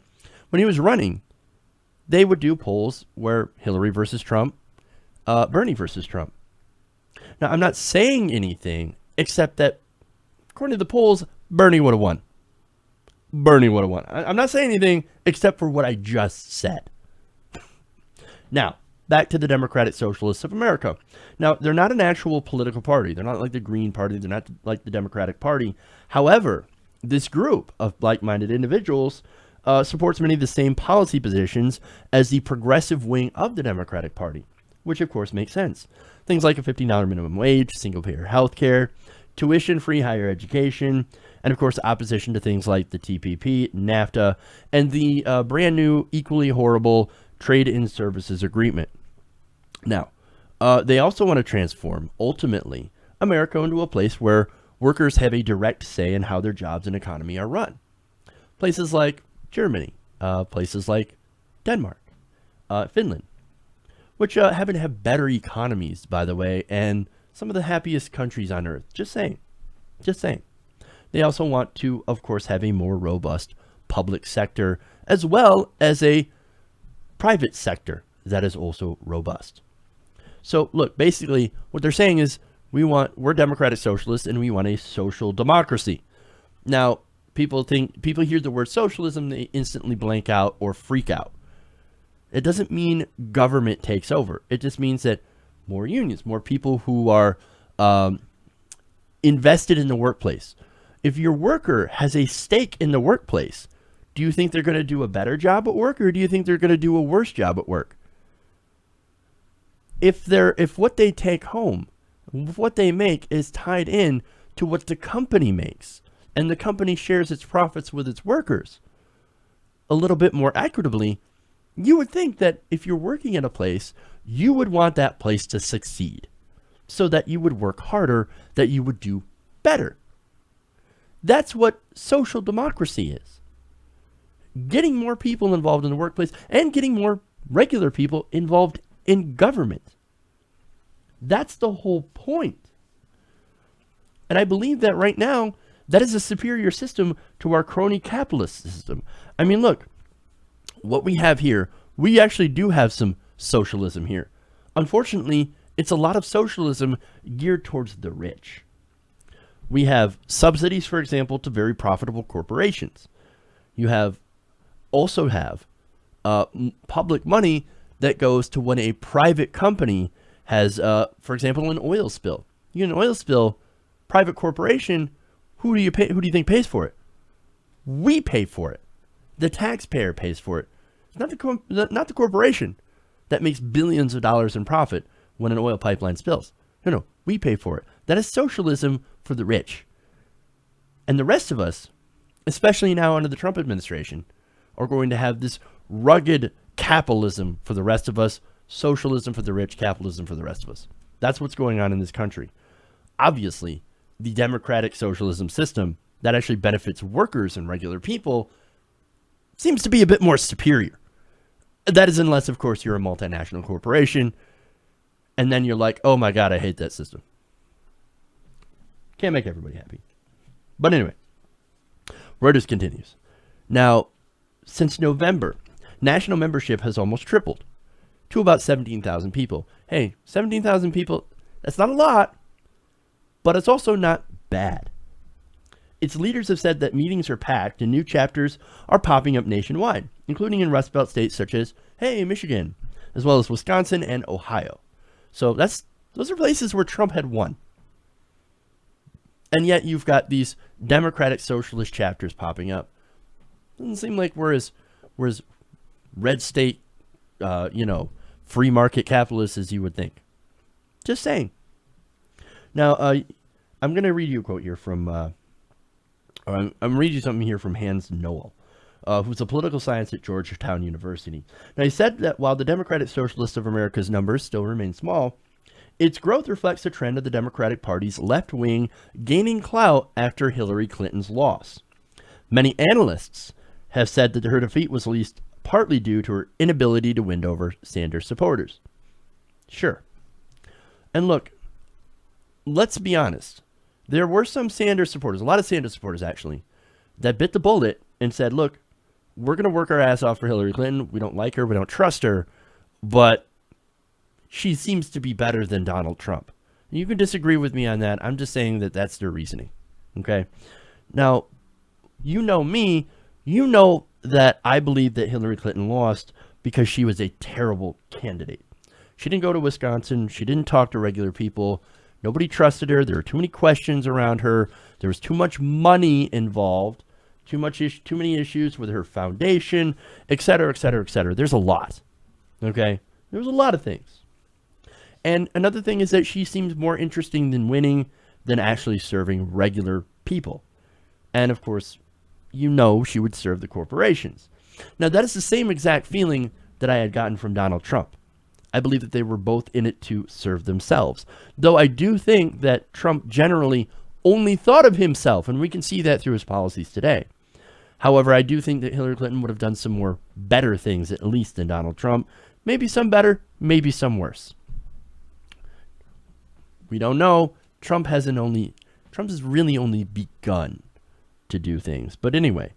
when he was running, they would do polls where Hillary versus Trump, Bernie versus Trump. Now, I'm not saying anything except that, according to the polls, Bernie would have won. Bernie would have won. I'm not saying anything except for what I just said. Now, back to the Democratic Socialists of America. Now, they're not an actual political party. They're not like the Green Party. They're not like the Democratic Party. However, this group of like-minded individuals supports many of the same policy positions as the progressive wing of the Democratic Party, which of course makes sense. Things like a $15 minimum wage, single-payer health care, tuition-free higher education, and of course opposition to things like the TPP, NAFTA, and the brand new, equally horrible Trade in Services Agreement. Now, they also want to transform, ultimately, America into a place where workers have a direct say in how their jobs and economy are run. Places like Germany, places like Denmark, Finland, which happen to have better economies, by the way, and some of the happiest countries on earth. Just saying. Just saying. They also want to, of course, have a more robust public sector, as well as a private sector that is also robust. So, look, basically, what they're saying is we're Democratic Socialists and we want a social democracy. Now, people hear the word socialism, they instantly blank out or freak out. It doesn't mean government takes over. It just means that more unions, more people who are invested in the workplace. If your worker has a stake in the workplace, do you think they're going to do a better job at work, or do you think they're going to do a worse job at work? If what they take home, what they make is tied in to what the company makes, and the company shares its profits with its workers a little bit more equitably, you would think that if you're working at a place, you would want that place to succeed so that you would work harder, that you would do better. That's what social democracy is. Getting more people involved in the workplace and getting more regular people involved in government. That's the whole point. And I believe that right now, that is a superior system to our crony capitalist system. I mean, look, what we have here, we actually do have some socialism here. Unfortunately, it's a lot of socialism geared towards the rich. We have subsidies, for example, to very profitable corporations. You also have public money that goes to when a private company has, for example, an oil spill. You get an oil spill, private corporation, who do you think pays for it? We pay for it. The taxpayer pays for it. It's not the corporation that makes billions of dollars in profit when an oil pipeline spills. No, we pay for it. That is socialism for the rich. And the rest of us, especially now under the Trump administration, are going to have this rugged capitalism for the rest of us, socialism for the rich, capitalism for the rest of us. That's what's going on in this country. Obviously, the democratic socialism system that actually benefits workers and regular people seems to be a bit more superior. That is unless, of course, you're a multinational corporation, and then you're like, oh my God, I hate that system. Can't make everybody happy. But anyway, Reuters continues. Now, since November, national membership has almost tripled to about 17,000 people. Hey, 17,000 people, that's not a lot, but it's also not bad. Its leaders have said that meetings are packed and new chapters are popping up nationwide, including in Rust Belt states such as, Michigan, as well as Wisconsin and Ohio. So those are places where Trump had won. And yet you've got these democratic socialist chapters popping up. Doesn't seem like we're as red state, free market capitalists as you would think. Just saying. Now, I'm going to read you a quote here from, I'm reading you something here from Hans Noel, who's a political scientist at Georgetown University. Now, he said that while the Democratic Socialists of America's numbers still remain small, its growth reflects the trend of the Democratic Party's left wing gaining clout after Hillary Clinton's loss. Many analysts have said that her defeat was at least partly due to her inability to win over Sanders supporters. Sure. And look, let's be honest. There were some Sanders supporters, a lot of Sanders supporters actually, that bit the bullet and said, look, we're going to work our ass off for Hillary Clinton. We don't like her. We don't trust her. But she seems to be better than Donald Trump. You can disagree with me on that. I'm just saying that that's their reasoning. Okay. Now, you know me. You know that I believe that Hillary Clinton lost because she was a terrible candidate. She didn't go to Wisconsin. She didn't talk to regular people. Nobody trusted her. There were too many questions around her. There was too much money involved. Too many issues with her foundation, et cetera, et cetera, et cetera. There's a lot. Okay? There's a lot of things. And another thing is that she seems more interesting in winning than actually serving regular people. And of course, you know she would serve the corporations. Now, that is the same exact feeling that I had gotten from Donald Trump. I believe that they were both in it to serve themselves. Though I do think that Trump generally only thought of himself, and we can see that through his policies today. However, I do think that Hillary Clinton would have done some more better things, at least, than Donald Trump. Maybe some better, maybe some worse. We don't know. Trump has really only begun to do things. But anyway,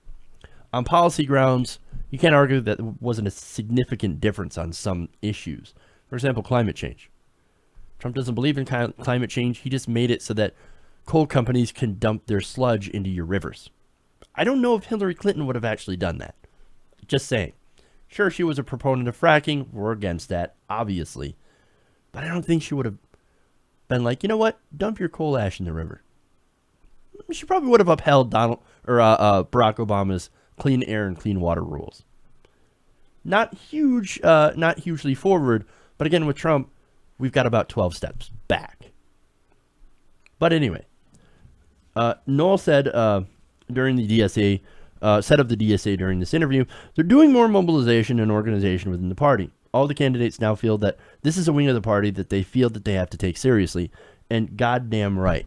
on policy grounds, you can't argue that there wasn't a significant difference on some issues. For example, climate change. Trump doesn't believe in climate change. He just made it so that coal companies can dump their sludge into your rivers. I don't know if Hillary Clinton would have actually done that. Just saying. Sure, she was a proponent of fracking. We're against that, obviously. But I don't think she would have been like, you know what? Dump your coal ash in the river. She probably would have upheld Barack Obama's clean air and clean water rules. Not hugely forward, but again, with Trump, we've got about 12 steps back. But anyway, Noel said during the DSA, said of the DSA during this interview, they're doing more mobilization and organization within the party. All the candidates now feel that this is a wing of the party that they feel that they have to take seriously, and goddamn right.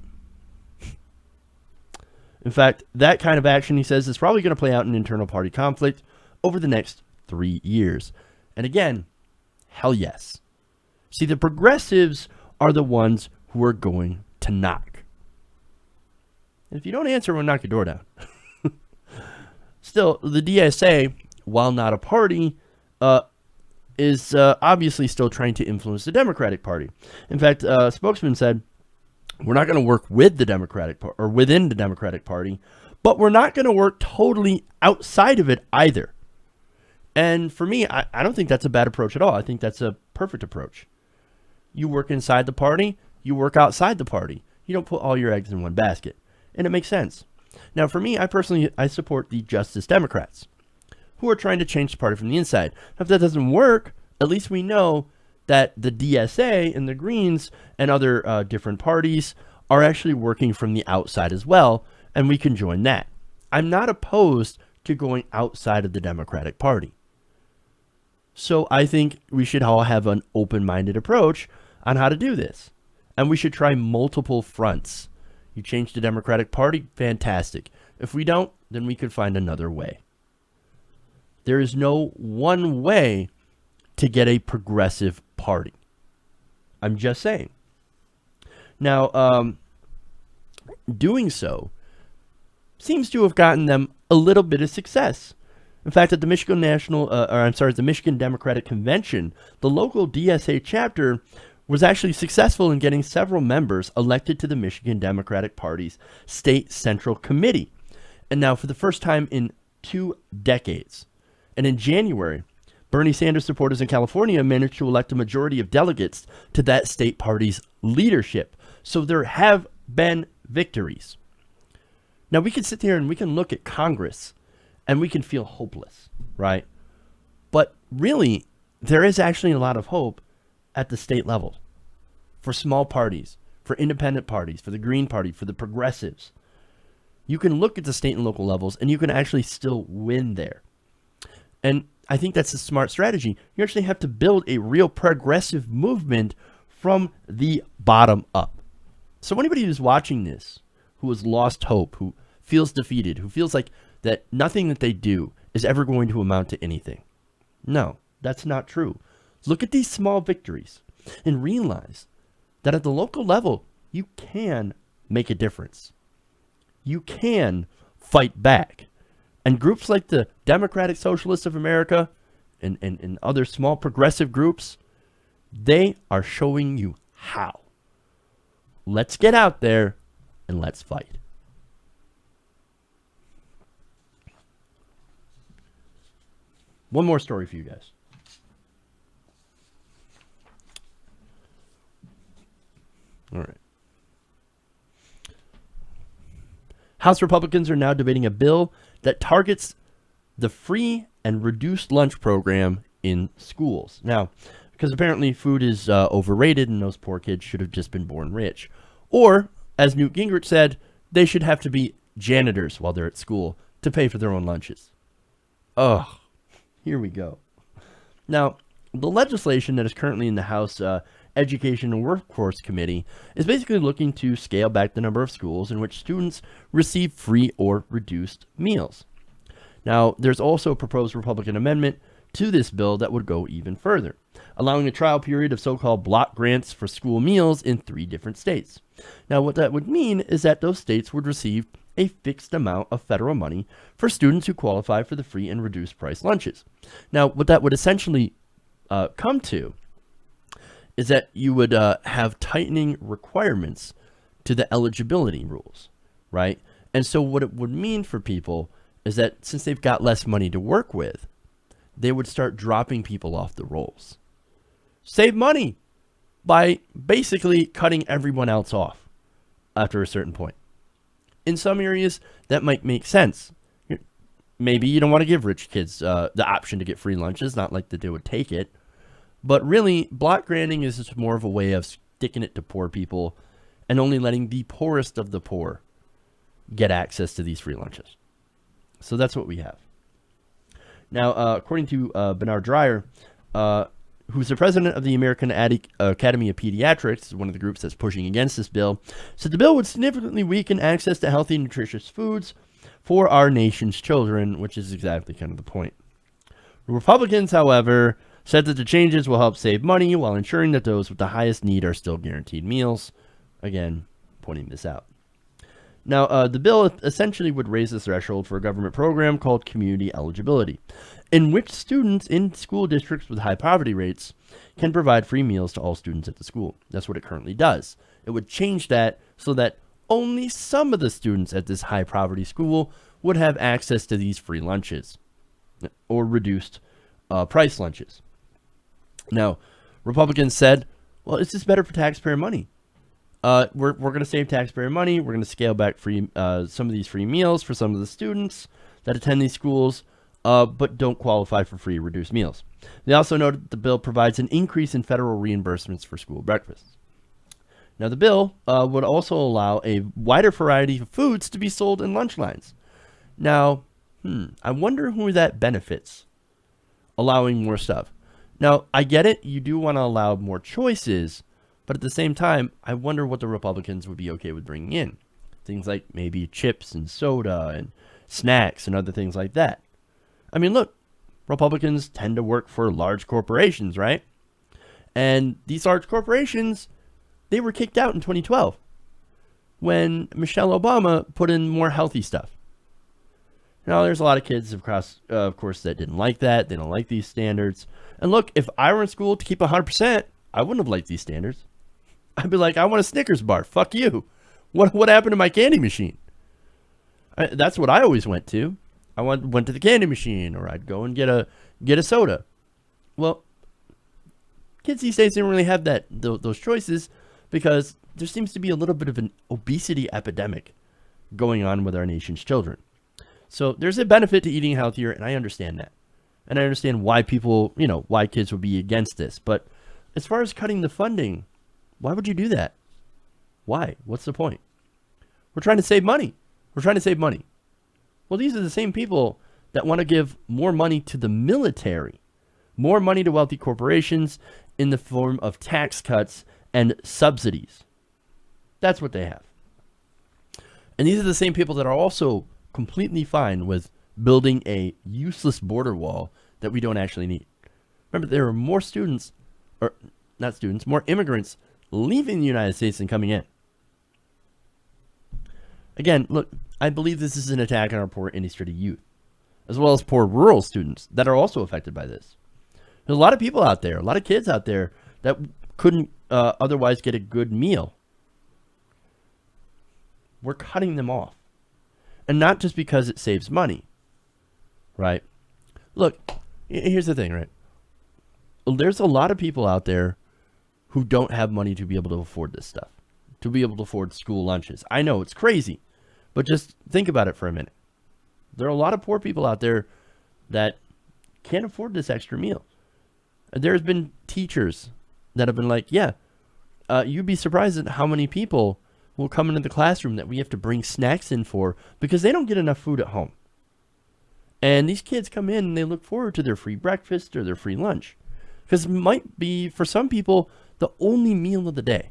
In fact, that kind of action, he says, is probably going to play out in internal party conflict over the next 3 years. And again, hell yes. See, the progressives are the ones who are going to knock. And if you don't answer, we'll knock your door down. Still, the DSA, while not a party, is obviously still trying to influence the Democratic Party. In fact, a spokesman said, we're not going to work with the Democratic Party or within the Democratic Party, but we're not going to work totally outside of it either. And for me, I don't think that's a bad approach at all. I think that's a perfect approach. You work inside the party, you work outside the party. You don't put all your eggs in one basket. And it makes sense. Now, for me, I support the Justice Democrats, who are trying to change the party from the inside. Now, if that doesn't work, at least we know that the DSA and the Greens and other different parties are actually working from the outside as well. and we can join that. I'm not opposed to going outside of the Democratic Party. So I think we should all have an open-minded approach on how to do this. And we should try multiple fronts. You change the Democratic Party, fantastic. If we don't, then we could find another way. There is no one way to get a progressive party. I'm just saying. Now, doing so seems to have gotten them a little bit of success. In fact, at the Michigan the Michigan Democratic Convention, the local DSA chapter was actually successful in getting several members elected to the Michigan Democratic Party's State Central Committee. And now, for the first time in 2 decades, and in January, Bernie Sanders supporters in California managed to elect a majority of delegates to that state party's leadership. So there have been victories. Now, we can sit here and we can look at Congress and we can feel hopeless, right? But really, there is actually a lot of hope at the state level for small parties, for independent parties, for the Green Party, for the progressives. You can look at the state and local levels and you can actually still win there. And I think that's a smart strategy. You actually have to build a real progressive movement from the bottom up. So anybody who's watching this, who has lost hope, who feels defeated, who feels like that nothing that they do is ever going to amount to anything. No, that's not true. Look at these small victories and realize that at the local level, you can make a difference. You can fight back. And groups like the Democratic Socialists of America and other small progressive groups, they are showing you how. Let's get out there and let's fight. One more story for you guys. All right. House Republicans are now debating a bill that targets the free and reduced lunch program in schools. Now, because apparently food is overrated and those poor kids should have just been born rich. Or, as Newt Gingrich said, they should have to be janitors while they're at school to pay for their own lunches. Ugh. Here we go. Now, the legislation that is currently in the House Education and Workforce Committee is basically looking to scale back the number of schools in which students receive free or reduced meals. Now, there's also a proposed Republican amendment to this bill that would go even further, allowing a trial period of so-called block grants for school meals in 3 different states. Now, what that would mean is that those states would receive a fixed amount of federal money for students who qualify for the free and reduced price lunches. Now, what that would essentially come to is that you would have tightening requirements to the eligibility rules, right? And so what it would mean for people is that since they've got less money to work with, they would start dropping people off the rolls. Save money by basically cutting everyone else off after a certain point. In some areas, that might make sense. Maybe you don't want to give rich kids the option to get free lunches, not like that they would take it. But really, block granting is just more of a way of sticking it to poor people and only letting the poorest of the poor get access to these free lunches. So that's what we have. Now, according to Bernard Dreyer, who's the president of the American Academy of Pediatrics, one of the groups that's pushing against this bill, said the bill would significantly weaken access to healthy, nutritious foods for our nation's children, which is exactly kind of the point. Republicans, however, said that the changes will help save money while ensuring that those with the highest need are still guaranteed meals. Again, pointing this out. Now, the bill essentially would raise the threshold for a government program called community eligibility, in which students in school districts with high poverty rates can provide free meals to all students at the school. That's what it currently does. It would change that so that only some of the students at this high poverty school would have access to these free lunches or reduced price lunches. Now, Republicans said, well, it's just better for taxpayer money. We're going to save taxpayer money. We're going to scale back some of these free meals for some of the students that attend these schools, but don't qualify for free reduced meals. They also noted that the bill provides an increase in federal reimbursements for school breakfasts. Now, the bill would also allow a wider variety of foods to be sold in lunch lines. Now, I wonder who that benefits, allowing more stuff. Now, I get it. You do want to allow more choices, but at the same time, I wonder what the Republicans would be okay with bringing in. Things like maybe chips and soda and snacks and other things like that. I mean, look, Republicans tend to work for large corporations, right? And these large corporations, they were kicked out in 2012 when Michelle Obama put in more healthy stuff. Now, there's a lot of kids, of course, that didn't like that. They don't like these standards. And look, if I were in school to keep 100%, I wouldn't have liked these standards. I'd be like, I want a Snickers bar. Fuck you. What happened to my candy machine? That's what I always went to. I went to the candy machine, or I'd go and get a soda. Well, kids these days don't really have those choices because there seems to be a little bit of an obesity epidemic going on with our nation's children. So there's a benefit to eating healthier, and I understand that. And I understand why people, why kids would be against this. But as far as cutting the funding, why would you do that? Why? What's the point? We're trying to save money. Well, these are the same people that want to give more money to the military, more money to wealthy corporations in the form of tax cuts and subsidies. That's what they have. And these are the same people that are also completely fine with building a useless border wall that we don't actually need. Remember, there are more more immigrants leaving the United States than coming in. Again, look, I believe this is an attack on our poor inner-city youth, as well as poor rural students that are also affected by this. There's a lot of people out there, a lot of kids out there that couldn't otherwise get a good meal. We're cutting them off. And not just because it saves money, right? Look, here's the thing, right? There's a lot of people out there who don't have money to be able to afford this stuff, to be able to afford school lunches. I know it's crazy, but just think about it for a minute. There are a lot of poor people out there that can't afford this extra meal. There's been teachers that have been like, you'd be surprised at how many people will come into the classroom that we have to bring snacks in for because they don't get enough food at home. And these kids come in and they look forward to their free breakfast or their free lunch because it might be, for some people, the only meal of the day.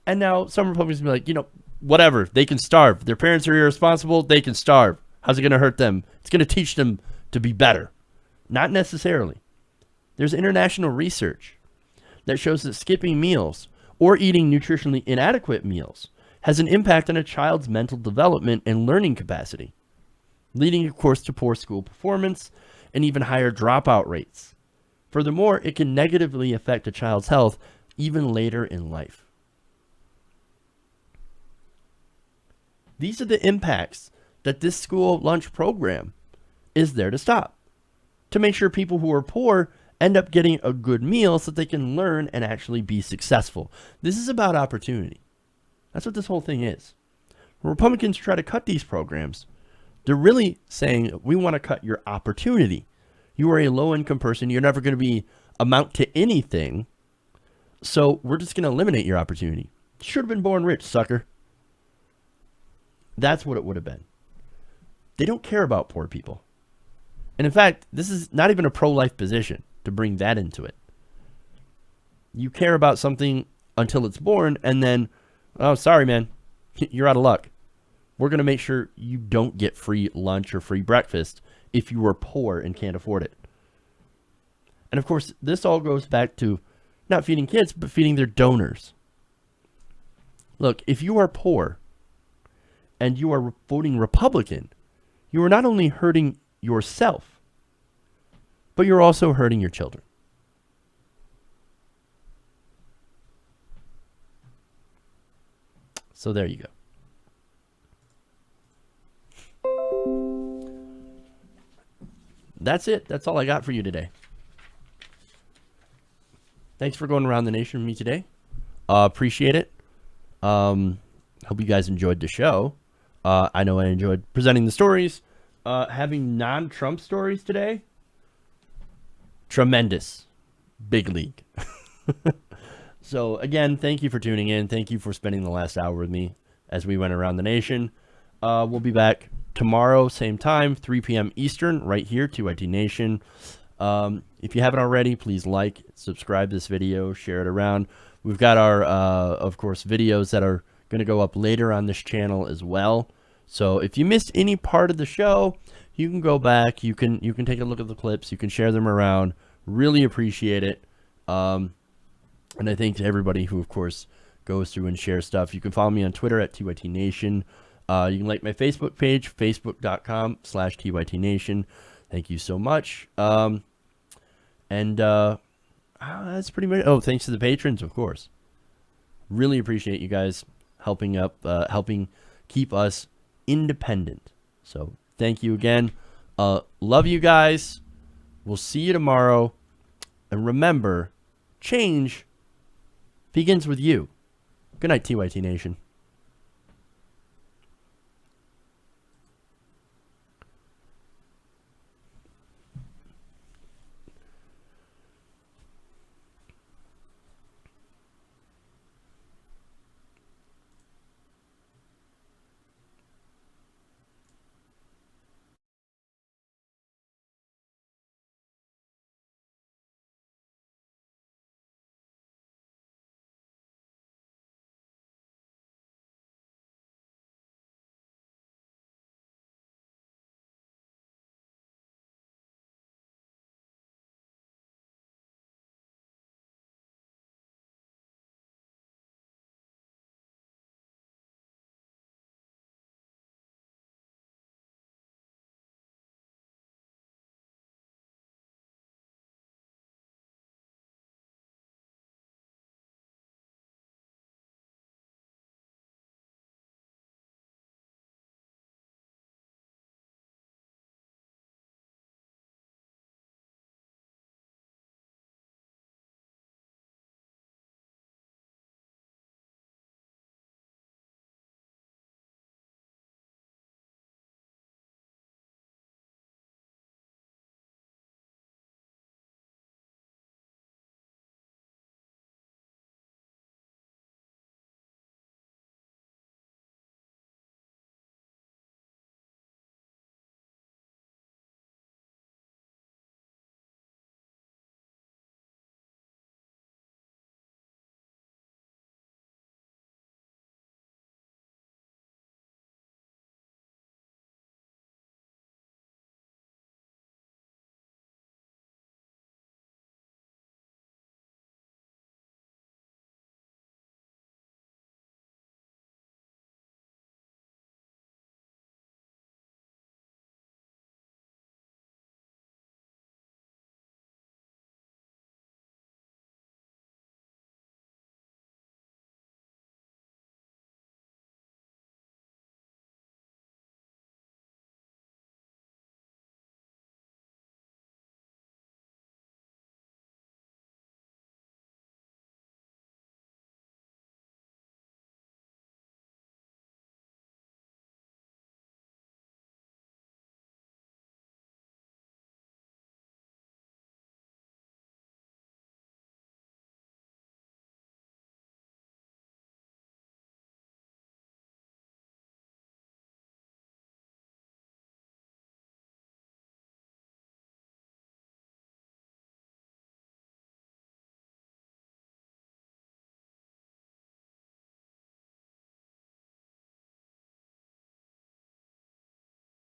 And now some Republicans will be like, whatever, they can starve. Their parents are irresponsible, they can starve. How's it going to hurt them? It's going to teach them to be better. Not necessarily. There's international research that shows that skipping meals or eating nutritionally inadequate meals has an impact on a child's mental development and learning capacity, leading, of course, to poor school performance and even higher dropout rates. Furthermore, it can negatively affect a child's health even later in life. These are the impacts that this school lunch program is there to stop, to make sure people who are poor end up getting a good meal so that they can learn and actually be successful. This is about opportunity. That's what this whole thing is. When Republicans try to cut these programs, they're really saying, we want to cut your opportunity. You are a low-income person. You're never going to amount to anything. So we're just going to eliminate your opportunity. Should have been born rich, sucker. That's what it would have been. They don't care about poor people. And in fact, this is not even a pro-life position to bring that into it. You care about something until it's born, and then, oh, sorry, man, you're out of luck. We're going to make sure you don't get free lunch or free breakfast if you are poor and can't afford it. And of course, this all goes back to not feeding kids, but feeding their donors. Look, if you are poor and you are voting Republican, you are not only hurting yourself, but you're also hurting your children. So there you go. That's it. That's all I got for you today. Thanks for going around the nation with me today. Appreciate it. Hope you guys enjoyed the show. I know I enjoyed presenting the stories. Having non-Trump stories today. Tremendous. Big league. So again, thank you for tuning in. Thank you for spending the last hour with me as we went around the nation. We'll be back tomorrow, same time, 3 p.m. Eastern, right here, TYT Nation. If you haven't already, please like, subscribe this video, share it around. We've got our, of course, videos that are going to go up later on this channel as well. So if you missed any part of the show, you can go back. You can take a look at the clips. You can share them around. Really appreciate it. And I thank everybody who, of course, goes through and shares stuff. You can follow me on Twitter at TYT Nation. You can like my Facebook page, facebook.com/TYT Nation. Thank you so much. That's pretty much. Oh, thanks to the patrons, of course. Really appreciate you guys helping keep us independent. So thank you again. Love you guys. We'll see you tomorrow. And remember, change begins with you. Good night, TYT Nation.